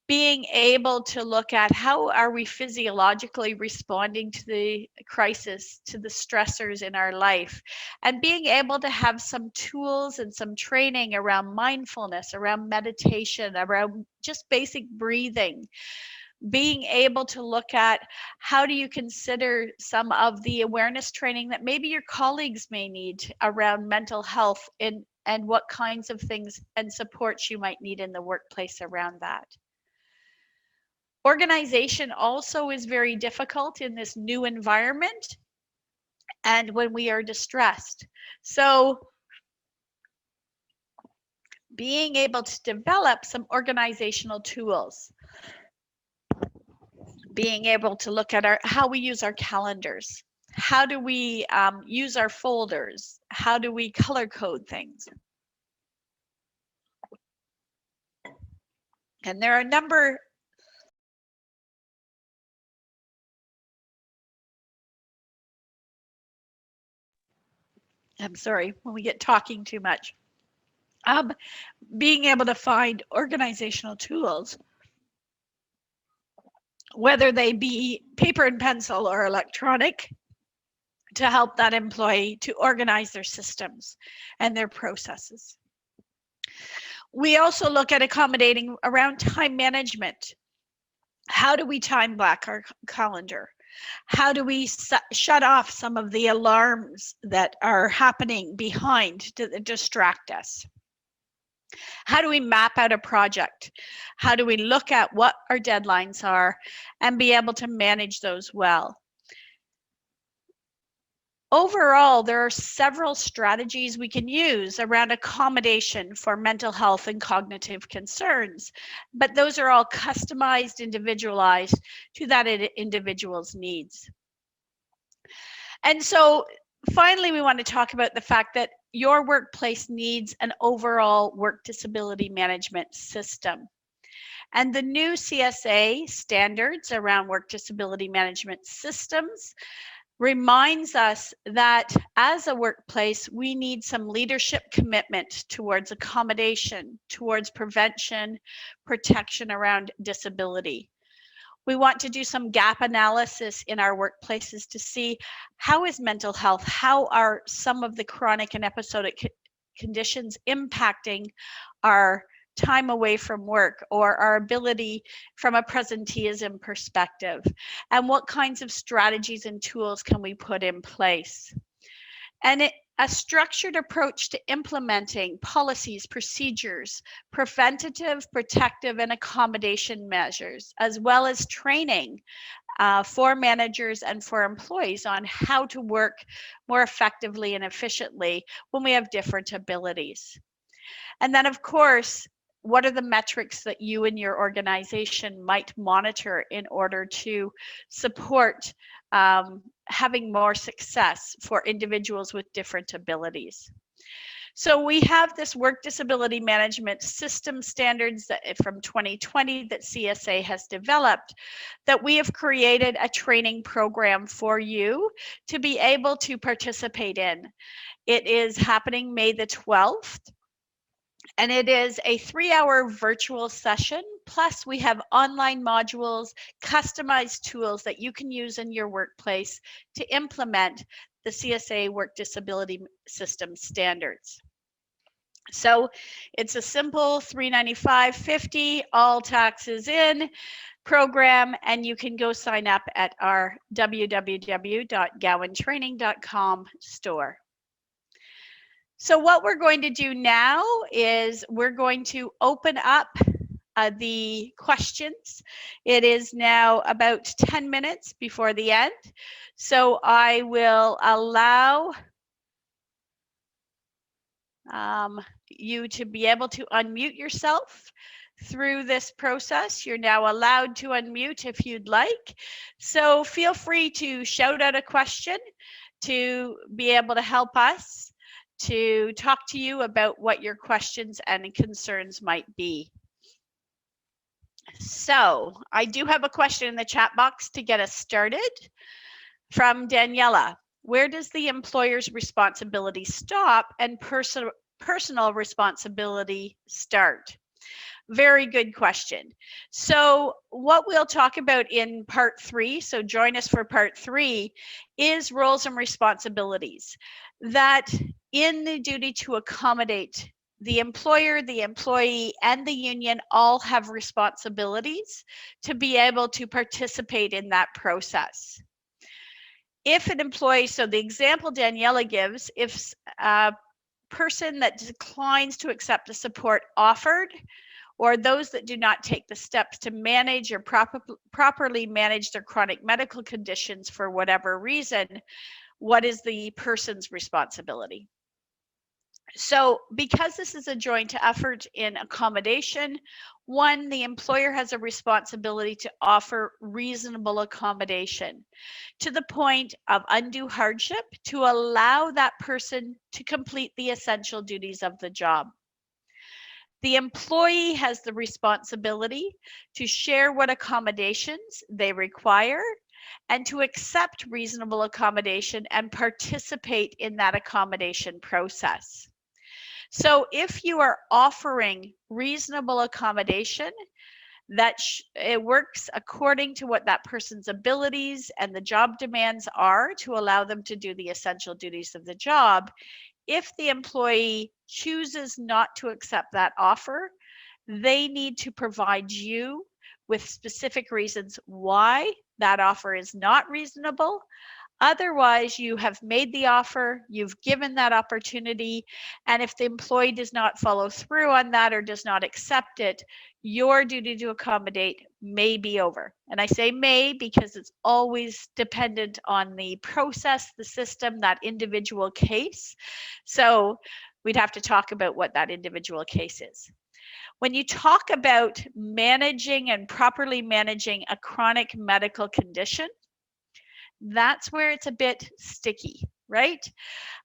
being able to look at how are we physiologically responding to the crisis, to the stressors in our life, and being able to have some tools and some training around mindfulness, around meditation, around just basic breathing. Being able to look at how do you consider some of the awareness training that maybe your colleagues may need around mental health and what kinds of things and supports you might need in the workplace around that. Organization also is very difficult in this new environment and when we are distressed. So being able to develop some organizational tools, being able to look at how we use our calendars, how do we use our folders, how do we color code things. And there are a number I'm sorry, when we get talking too much. Being able to find organizational tools, whether they be paper and pencil or electronic, to help that employee to organize their systems and their processes. We also look at accommodating around time management. How do we time block our calendar? How do we shut off some of the alarms that are happening behind to distract us? How do we map out a project? How do we look at what our deadlines are and be able to manage those well? Overall, there are several strategies we can use around accommodation for mental health and cognitive concerns, but those are all customized, individualized to that individual's needs. And so finally, we want to talk about the fact that your workplace needs an overall work disability management system. And the new CSA standards around work disability management systems reminds us that as a workplace, we need some leadership commitment towards accommodation, towards prevention, protection around disability. We want to do some gap analysis in our workplaces to see how is mental health, how are some of the chronic and episodic conditions impacting our time away from work or our ability from a presenteeism perspective, and what kinds of strategies and tools can we put in place. And a structured approach to implementing policies, procedures, preventative, protective, and accommodation measures, as well as training for managers and for employees on how to work more effectively and efficiently when we have different abilities. And then, of course, what are the metrics that you and your organization might monitor in order to support having more success for individuals with different abilities. So we have this work disability management system standards from 2020 that CSA has developed, that we have created a training program for you to be able to participate in. It is happening May the 12th. And it is a 3-hour virtual session. Plus, we have online modules, customized tools that you can use in your workplace to implement the CSA work disability system standards. So it's a simple $395.50, all taxes in program, and you can go sign up at our www.gowantraining.com store. So what we're going to do now is we're going to open up the questions. It is now about 10 minutes before the end. So I will allow you to be able to unmute yourself through this process. You're now allowed to unmute if you'd like. So feel free to shout out a question to be able to help us to talk to you about what your questions and concerns might be. So I do have a question in the chat box to get us started from Daniela. Where does the employer's responsibility stop and personal responsibility start? Very good question. So what we'll talk about in part 3, so join us for part 3, is roles and responsibilities. That in the duty to accommodate, the employer, the employee, and the union all have responsibilities to be able to participate in that process. If an employee, so the example Daniela gives, if a person that declines to accept the support offered, or those that do not take the steps to manage or properly manage their chronic medical conditions for whatever reason, what is the person's responsibility? So because this is a joint effort in accommodation, one, the employer has a responsibility to offer reasonable accommodation to the point of undue hardship to allow that person to complete the essential duties of the job. The employee has the responsibility to share what accommodations they require and to accept reasonable accommodation and participate in that accommodation process. So if you are offering reasonable accommodation, that it works according to what that person's abilities and the job demands are to allow them to do the essential duties of the job. If the employee chooses not to accept that offer, they need to provide you with specific reasons why that offer is not reasonable. Otherwise, you have made the offer, you've given that opportunity, and if the employee does not follow through on that or does not accept it, your duty to accommodate may be over. And I say may because it's always dependent on the process, the system, that individual case. So we'd have to talk about what that individual case is. When you talk about managing and properly managing a chronic medical condition, that's where it's a bit sticky, right?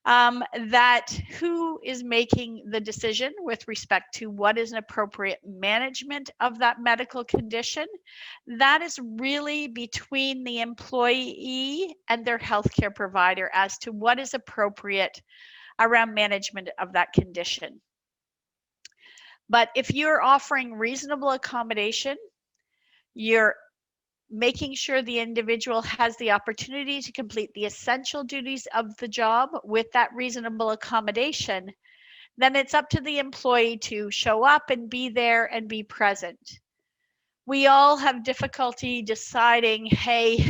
That who is making the decision with respect to what is an appropriate management of that medical condition, that is really between the employee and their healthcare provider as to what is appropriate around management of that condition. But if you're offering reasonable accommodation, you're making sure the individual has the opportunity to complete the essential duties of the job with that reasonable accommodation, then it's up to the employee to show up and be there and be present. We all have difficulty deciding, hey,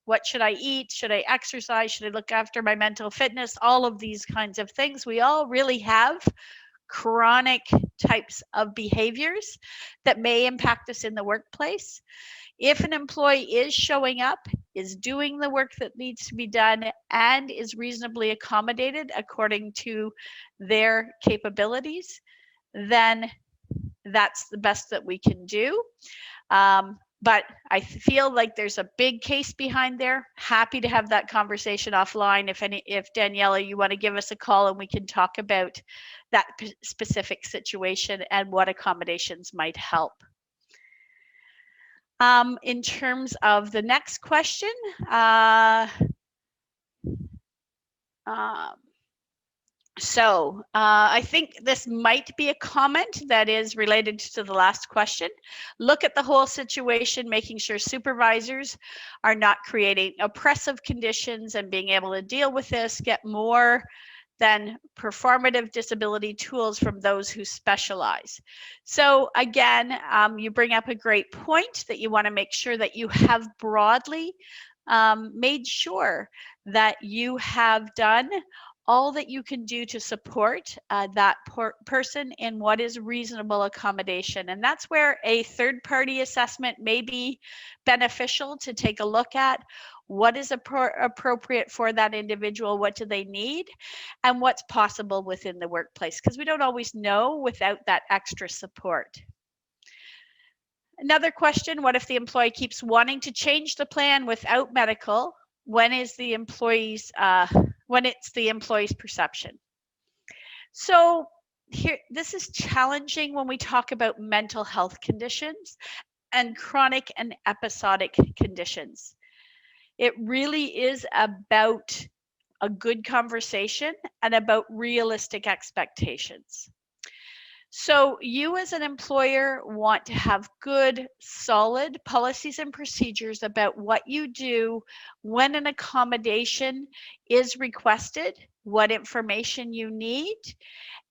what should I eat? Should I exercise? Should I look after my mental fitness? All of these kinds of things. We all really have chronic types of behaviors that may impact us in the workplace. If an employee is showing up, is doing the work that needs to be done, and is reasonably accommodated according to their capabilities, then that's the best that we can do. but I feel like there's a big case behind there. Happy to have that conversation offline. If Daniela, you want to give us a call and we can talk about that specific situation and what accommodations might help. In terms of the next question, I think this might be a comment that is related to the last question. Look at the whole situation, making sure supervisors are not creating oppressive conditions and being able to deal with this, get more than performative disability tools from those who specialize. So again, you bring up a great point that you want to make sure that you have broadly made sure that you have done all that you can do to support that person in what is reasonable accommodation. And that's where a third-party assessment may be beneficial to take a look at. What is appropriate for that individual? What do they need? And what's possible within the workplace? Because we don't always know without that extra support. Another question, what if the employee keeps wanting to change the plan without medical? When it's the employee's perception? So here, this is challenging when we talk about mental health conditions and chronic and episodic conditions. It really is about a good conversation and about realistic expectations. So you as an employer want to have good, solid policies and procedures about what you do when an accommodation is requested, what information you need,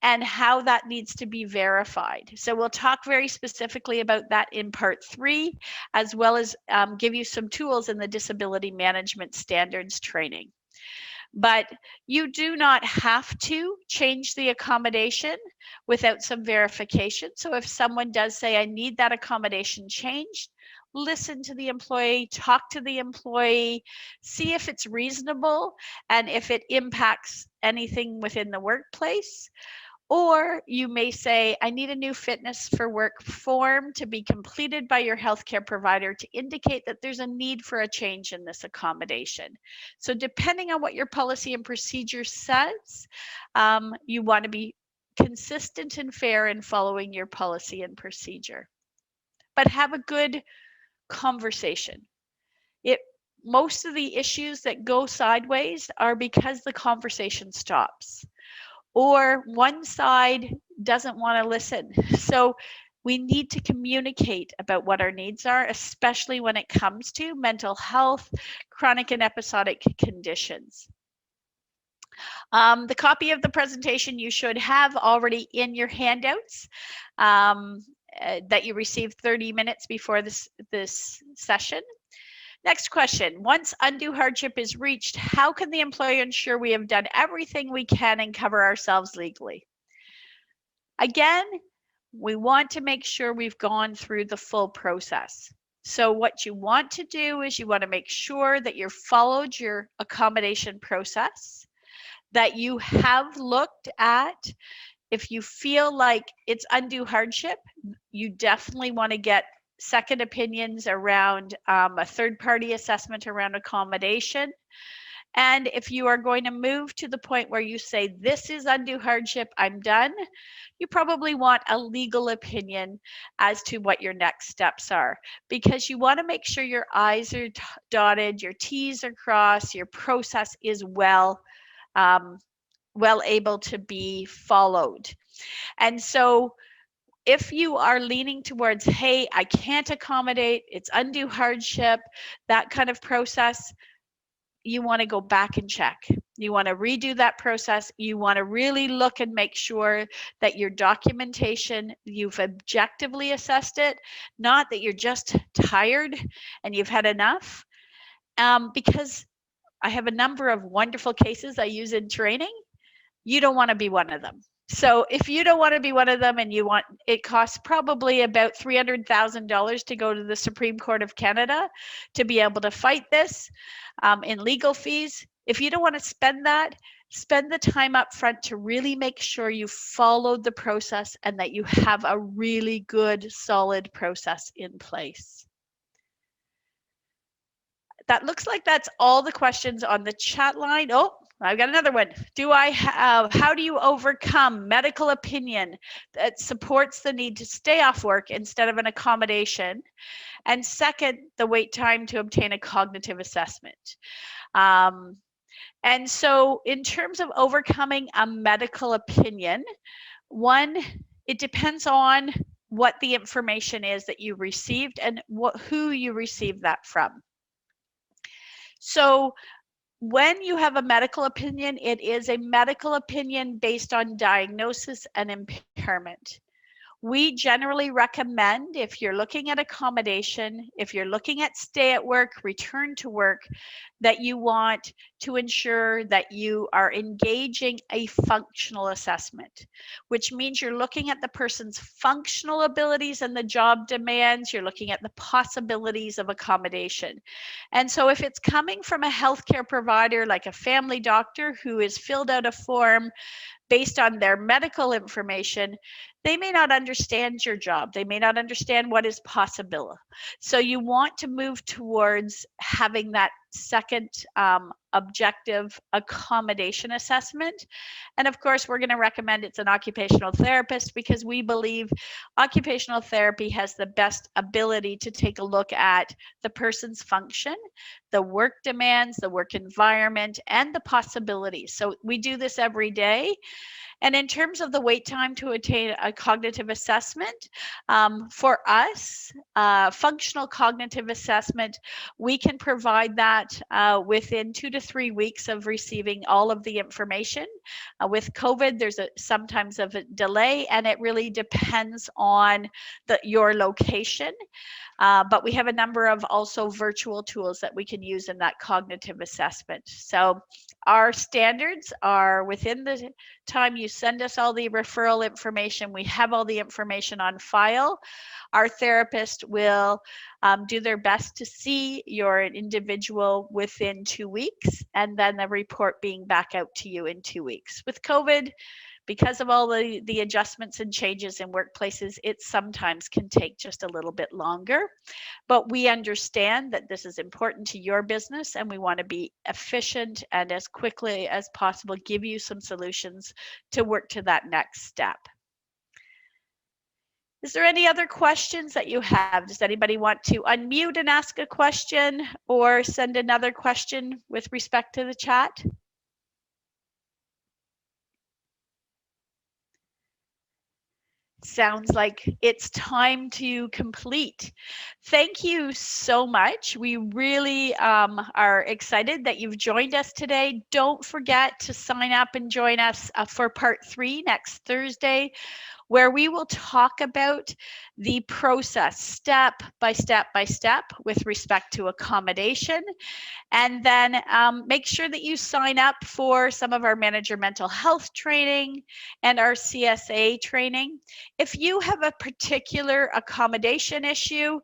and how that needs to be verified. So we'll talk very specifically about that in part 3, as well as give you some tools in the disability management standards training. But you do not have to change the accommodation without some verification. So if someone does say, I need that accommodation changed, listen to the employee, talk to the employee, see if it's reasonable and if it impacts anything within the workplace. Or you may say, I need a new fitness for work form to be completed by your healthcare provider to indicate that there's a need for a change in this accommodation. So depending on what your policy and procedure says, you want to be consistent and fair in following your policy and procedure. But have a good conversation. Most of the issues that go sideways are because the conversation stops, or one side doesn't want to listen. So we need to communicate about what our needs are, especially when it comes to mental health, chronic and episodic conditions. The copy of the presentation you should have already in your handouts that you received 30 minutes before this session. Next question, once undue hardship is reached, how can the employer ensure we have done everything we can and cover ourselves legally? Again, we want to make sure we've gone through the full process. So what you want to do is you want to make sure that you've followed your accommodation process, that you have looked at, if you feel like it's undue hardship, you definitely want to get second opinions around a third-party assessment around accommodation. And if you are going to move to the point where you say, this is undue hardship, I'm done, you probably want a legal opinion as to what your next steps are, because you want to make sure your I's are dotted, your T's are crossed, your process is well able to be followed. And so if you are leaning towards, hey, I can't accommodate, it's undue hardship, that kind of process, you want to go back and check. You want to redo that process. You want to really look and make sure that your documentation, you've objectively assessed it, not that you're just tired and you've had enough. Because I have a number of wonderful cases I use in training. You don't want to be one of them. So if you don't want to be one of them and you want, it costs probably about $300,000 to go to the Supreme Court of Canada to be able to fight this in legal fees. If you don't want to spend that, spend the time up front to really make sure you followed the process and that you have a really good, solid process in place. That looks like that's all the questions on the chat line. Oh, I've got another one. How do you overcome medical opinion that supports the need to stay off work instead of an accommodation? And second, the wait time to obtain a cognitive assessment. And so in terms of overcoming a medical opinion, one, it depends on what the information is that you received and who you received that from. So when you have a medical opinion, it is a medical opinion based on diagnosis and impairment. We generally recommend, if you're looking at accommodation, if you're looking at stay at work, return to work, that you want to ensure that you are engaging a functional assessment, which means you're looking at the person's functional abilities and the job demands. You're looking at the possibilities of accommodation. And so if it's coming from a healthcare provider like a family doctor who has filled out a form based on their medical information, they may not understand your job. They may not understand what is possible. So you want to move towards having that second objective accommodation assessment. And of course, we're going to recommend it's an occupational therapist because we believe occupational therapy has the best ability to take a look at the person's function, the work demands, the work environment, and the possibilities. So we do this every day. And in terms of the wait time to attain a cognitive assessment, for us, functional cognitive assessment, we can provide that within 2 to 3 weeks of receiving all of the information. With COVID, there's sometimes a delay, and it really depends on your location. But we have a number of also virtual tools that we can use in that cognitive assessment. So our standards are within the time you send us all the referral information, we have all the information on file. Our therapist will do their best to see your individual within 2 weeks, and then the report being back out to you in 2 weeks. With COVID, because of all the adjustments and changes in workplaces, it sometimes can take just a little bit longer. But we understand that this is important to your business, and we want to be efficient and as quickly as possible give you some solutions to work to that next step. Is there any other questions that you have? Does anybody want to unmute and ask a question or send another question with respect to the chat? Sounds like it's time to complete. Thank you so much. We really are excited that you've joined us today. Don't forget to sign up and join us for part 3 next Thursday, where we will talk about the process step by step by step with respect to accommodation. And then make sure that you sign up for some of our manager mental health training and our CSA training. If you have a particular accommodation issue,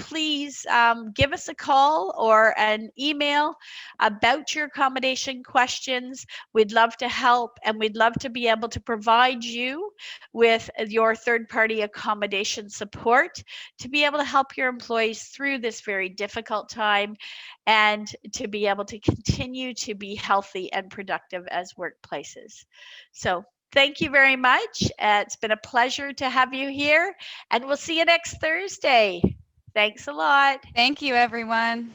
please give us a call or an email about your accommodation questions. We'd love to help, and we'd love to be able to provide you with your third-party accommodation support to be able to help your employees through this very difficult time and to be able to continue to be healthy and productive as workplaces. So thank you very much. It's been a pleasure to have you here, and we'll see you next Thursday. Thanks a lot. Thank you, everyone.